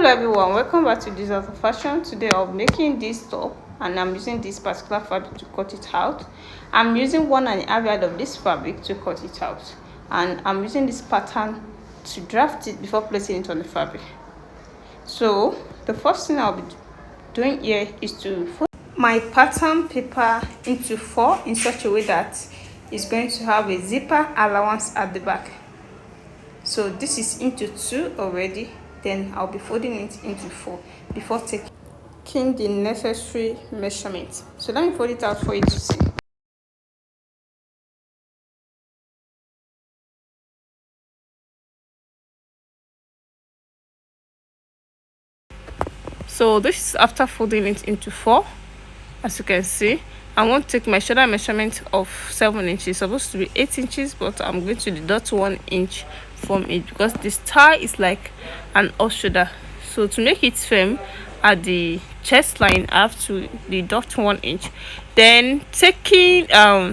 Hello everyone, welcome back to This Art of Fashion. Today I'll be making this top and I'm using this particular fabric to cut it out. I'm using 1.5 yard of this fabric to cut it out, and I'm using this pattern to draft it before placing it on the fabric. So the first thing I'll be doing here is to fold my pattern paper into 4 in such a way that it's going to have a zipper allowance at the back. So this is into 2 already, then I'll be folding it into 4 before taking the necessary measurements. So let me fold it out for you to see. So this is after folding it into 4. As you can see, I want to take my shoulder measurement of 7 inches. It's supposed to be 8 inches, but I'm going to deduct 1 inch from it because this tie is like an off shoulder. So to make it firm at the chest line, I have to deduct 1 inch. Then taking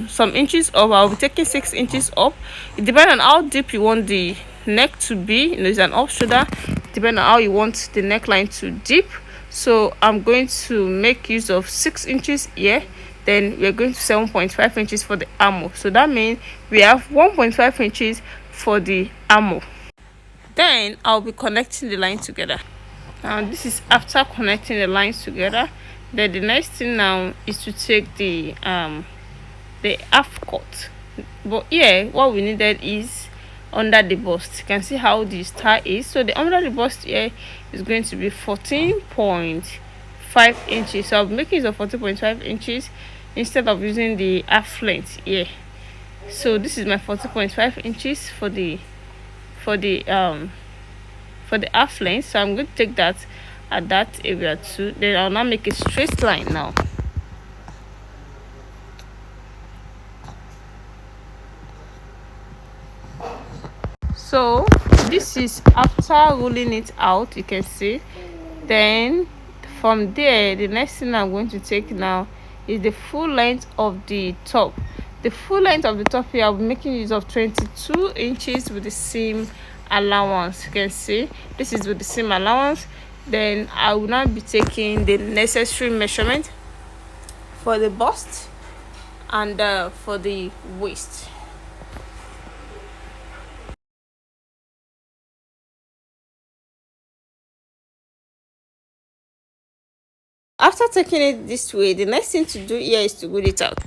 some inches up, I'll be taking 6 inches up. It depends on how deep you want the neck to be. It's an off shoulder, depending on how you want the neckline to dip. So I'm going to make use of 6 inches here. Then we're going to 7.5 inches for the armhole. So that means we have 1.5 inches for the armhole. Then I'll be connecting the line together. Now this is after connecting the lines together. Then the next thing now is to take the half cut. But here what we needed is under the bust. You can see how the star is. So the under the bust here is going to be 14.5 inches. So I'll be making use of 14.5 inches instead of using the half length here. So this is my 14.5 inches for the half length. So I'm going to take that at that area too. Then I'll now make a straight line now. So this is after rolling it out, you can see. Then from there, the next thing I'm going to take now is the full length of the top. The full length of the top here, I'll be making use of 22 inches with the seam allowance. You can see this is with the seam allowance. Then I will now be taking the necessary measurement for the bust and for the waist. After taking it this way, the next thing to do here is to glue it out.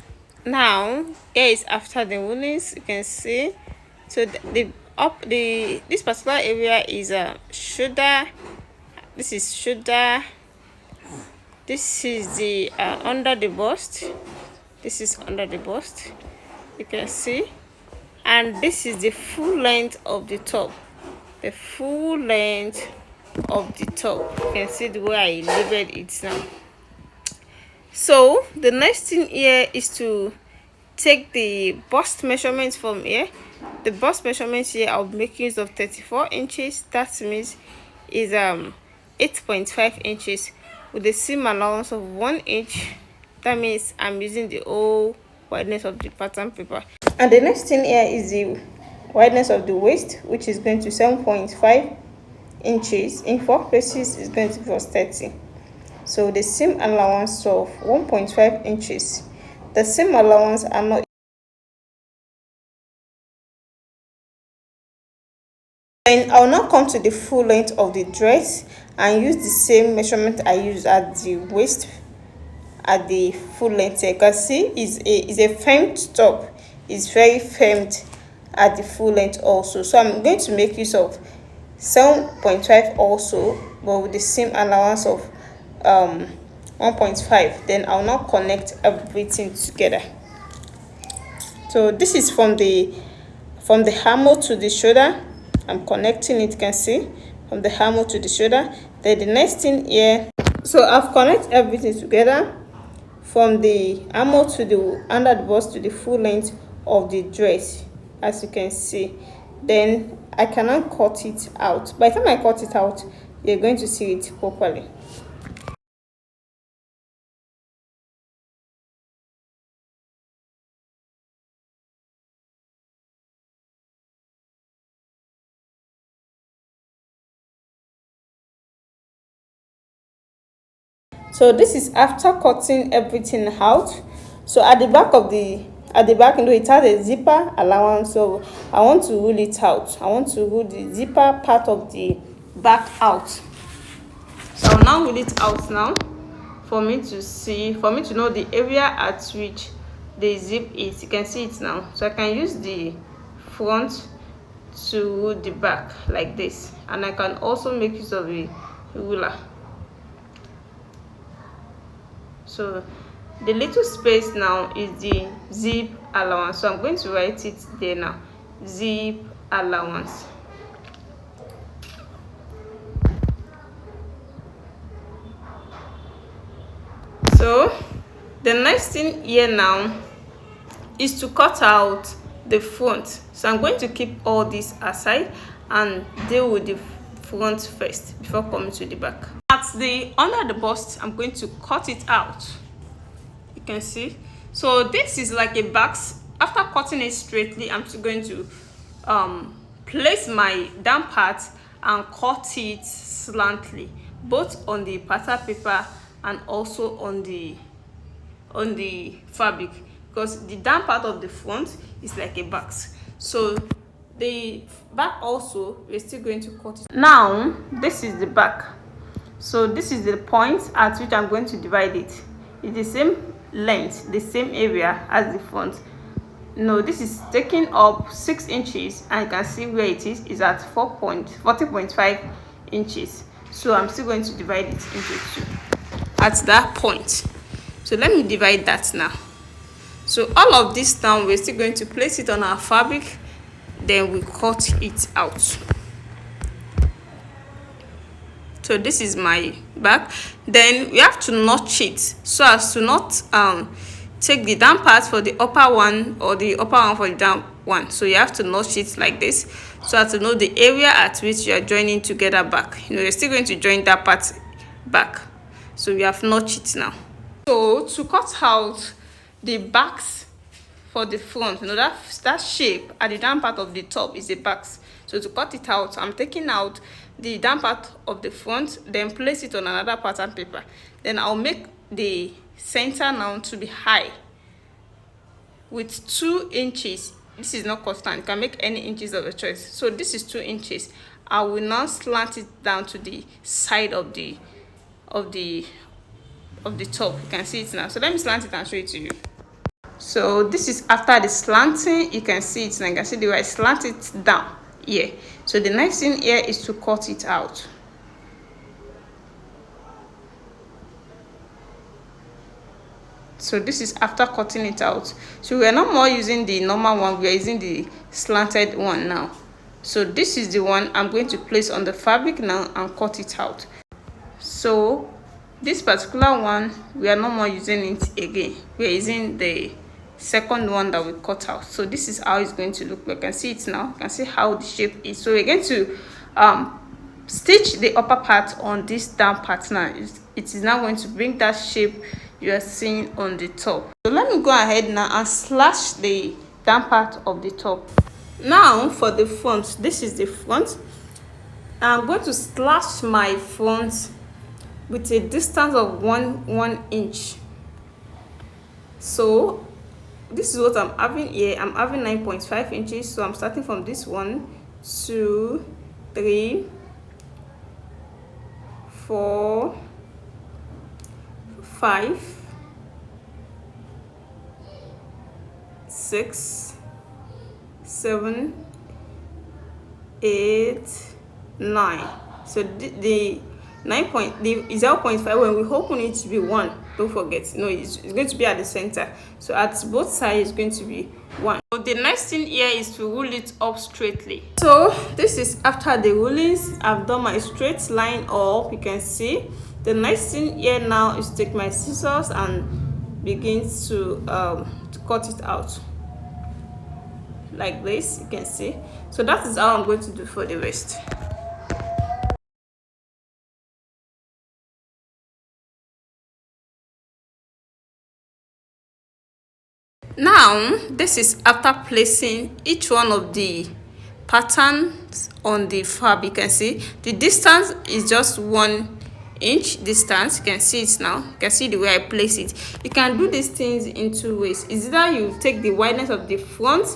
Now here is after the woolings, you can see. So this particular area is a shoulder. This is shoulder. This is the under the bust. This is under the bust, you can see. And this is the full length of the top. The full length of the top, you can see the way I labeled it now. So the next thing here is to take the bust measurements from here. The bust measurements here, I'll be making use of 34 inches. That means is 8.5 inches with the seam allowance of 1 inch. That means I'm using the whole wideness of the pattern paper. And the next thing here is the wideness of the waist, which is going to 7.5 inches. In 4 places is going to be 30. So the seam allowance of 1.5 inches. The seam allowance are not. And I'll now come to the full length of the dress and use the same measurement I use at the waist at the full length. You can see is a firmed top. It's very firmed at the full length also. So I'm going to make use of 7.5 also, but with the same allowance of 1.5. Then I'll now connect everything together. So this is from the armhole to the shoulder. I'm connecting it, you can see, from the armhole to the shoulder. Then the next thing here, so I've connected everything together from the armhole to the under the bust to the full length of the dress, as you can see. Then I cannot cut it out. By the time I cut it out, you're going to see it properly. So this is after cutting everything out. So at the back it has a zipper allowance, so I want to rule it out. I want to rule the zipper part of the back out. So I'll now rule it out now for me to know the area at which the zip is. You can see it now, so I can use the front to rule the back like this, and I can also make use of a ruler. So the little space now is the zip allowance, so I'm going to write it there now, zip allowance. So the next thing here now is to cut out the front. So I'm going to keep all this aside and deal with the front first before coming to the back. At the under the bust, I'm going to cut it out. You can see, so this is like a box. After cutting it straightly, I'm still going to place my down part and cut it slantly, both on the pattern paper and also on the fabric, because the down part of the front is like a box. So the back also, we're still going to cut it. Now this is the back, so this is the point at which I'm going to divide it. It's the same length, the same area as the front. No, this is taking up 6 inches, and you can see where it is at 40.5 inches. So I'm still going to divide it into 2 at that point. So let me divide that now. So all of this now, we're still going to place it on our fabric, then we cut it out. So this is my back. Then we have to notch it so as to not take the down part for the upper one or the upper one for the down one. So you have to notch it like this so as to know the area at which you are joining together back. You're still going to join that part back. So we have notched it now. So to cut out the backs for the front, that shape at the down part of the top is a backs. So to cut it out, I'm taking out the down part of the front, then place it on another pattern paper. Then I'll make the center now to be high with 2 inches. This is not constant, you can make any inches of your choice. So this is 2 inches. I will now slant it down to the side of the top. You can see it now. So let me slant it and show it to you. So this is after the slanting. You can see it now. You can see the way I slant it down here. So the next thing here is to cut it out. So this is after cutting it out. So we are not more using the normal one, we are using the slanted one now. So this is the one I'm going to place on the fabric now and cut it out. So this particular one, we are not more using it again, we are using the second one that we cut out. So this is how it's going to look like. You can see it now, you can see how the shape is. So we're going to stitch the upper part on this down part now. It is now going to bring that shape you are seeing on the top. So let me go ahead now and slash the down part of the top. Now for the front, this is the front. I'm going to slash my front with a distance of 1 inch. So this is what I'm having here. I'm having 9.5 inches. So I'm starting from this 1, 2, 3, 4, 5, 6, 7, 8, 9. So the 0.5, when we open it to be 1, don't forget, no, it's going to be at the center. So at both sides it's going to be 1. So the next thing here is to rule it up straightly. So this is after the rulings. I've done my straight line up, you can see. The next thing here now is to take my scissors and begin to cut it out like this, you can see. So that is how I'm going to do for the rest. Now this is after placing each one of the patterns on the fabric. You can see the distance is just 1 inch distance. You can see it now. You can see the way I place it. You can do these things in two ways. Is either you take the wideness of the front,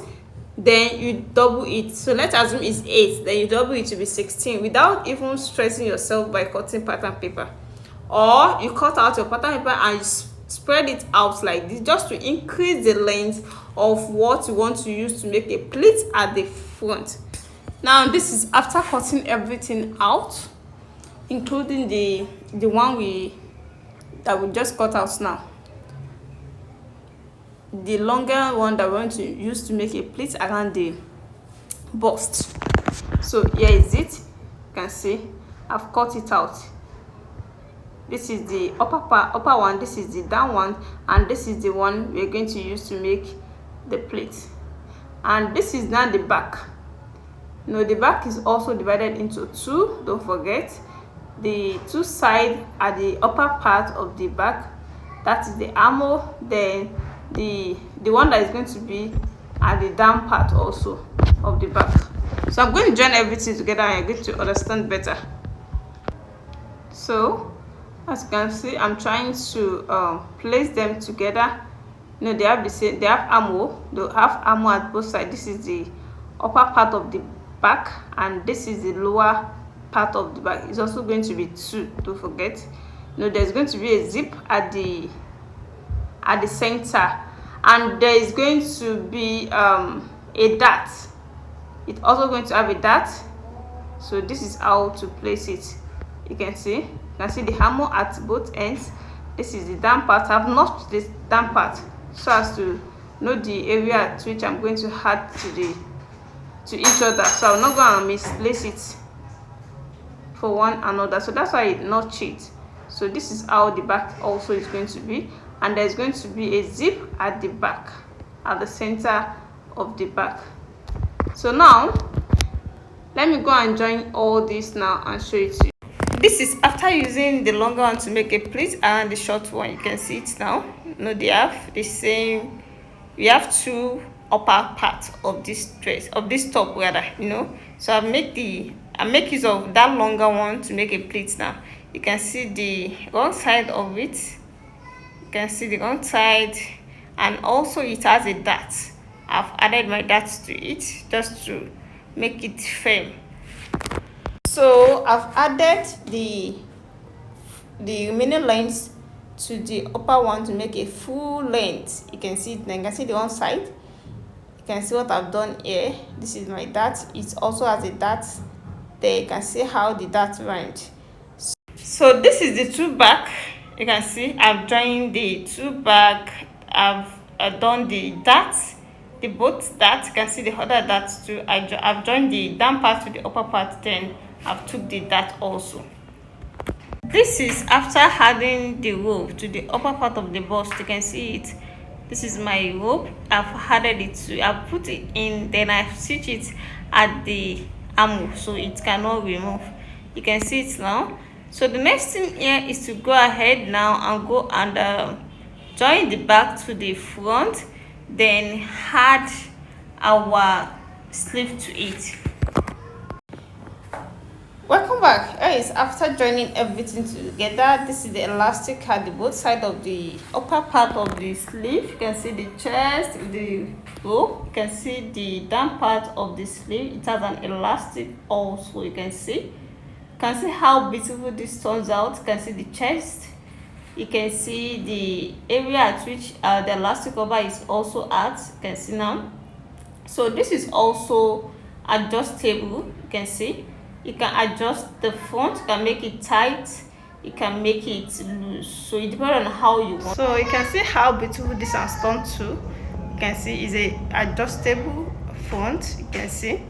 then you double it. So let's assume it's 8, then you double it to be 16 without even stressing yourself by cutting pattern paper. Or you cut out your pattern paper and you spread it out like this, just to increase the length of what you want to use to make a pleat at the front. Now this is after cutting everything out, including the one that we just cut out now, the longer one that we want to use to make a pleat around the bust. So here is it. You can see I've cut it out. This is the upper one, this is the down one, and this is the one we're going to use to make the plate. And this is now the back. The back is also divided into two. Don't forget, the two sides are the upper part of the back, that is the armhole. Then the one that is going to be at the down part also of the back. So I'm going to join everything together and you're going to understand better. So as you can see, I'm trying to place them together. They have the same, they have armhole. They have armhole at both sides. This is the upper part of the back and this is the lower part of the back. It's also going to be two, don't forget. There's going to be a zip at the center, and there is going to be a dart. It's also going to have a dart. So this is how to place it. You can see the hammer at both ends. This is the down part. I've notched this down part so as to know the area at which I'm going to add to each other, so I'm not going to misplace it for one another. So that's why I notch it. So this is how the back also is going to be, and there's going to be a zip at the back, at the center of the back. So now let me go and join all this now and show it to you. This is after using the longer one to make a pleat and the short one. You can see it now. They have the same. We have two upper parts of this dress, of this top rather. So I make use of that longer one to make a pleat. Now you can see the wrong side of it. You can see the wrong side, and also it has a dart. I've added my darts to it just to make it firm. So I've added the remaining lengths to the upper one to make a full length. You can see it now. You can see the one side. You can see what I've done here. This is my dart. It also has a dart there. You can see how the dart went. So this is the two back. You can see I've joined the two back. I've done the darts, the both darts. You can see the other darts too. I've joined the down part to the upper part, then I've took the dart also. This is after adding the rope to the upper part of the bust. You can see it. This is my rope. I've added it to, I've put it in, then I stitch it at the armhole so it cannot remove. You can see it now. So the next thing here is to go ahead now and go and join the back to the front, then add our sleeve to it. Welcome back. Guys, after joining everything together, this is the elastic at the both side of the upper part of the sleeve. You can see the chest, the rope. You can see the down part of the sleeve. It has an elastic also. You can see how beautiful this turns out. You can see the chest. You can see the area at which the elastic cover is also at. You can see now. So this is also adjustable. You can see. You can adjust the front. You can make it tight. You can make it loose. So it depends on how you want. So you can see how beautiful this has turned to. You can see it's a adjustable front. You can see,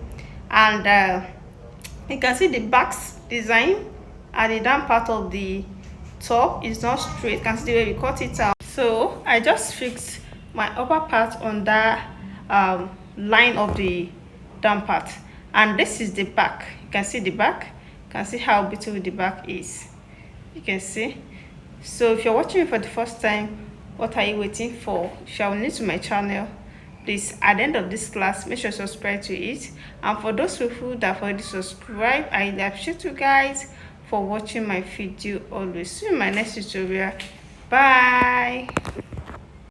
and you can see the back's design at the down part of the top is not straight. You can see the way we cut it out. So I just fixed my upper part on that line of the down part, and this is the back. You can see the back. You can see how beautiful the back is. You can see. So if you're watching me for the first time, what are you waiting for? If you are new to my channel, please, at the end of this class, make sure to subscribe to it. And for those people that have already subscribed, I appreciate you guys for watching my video always. See you in my next tutorial. Bye.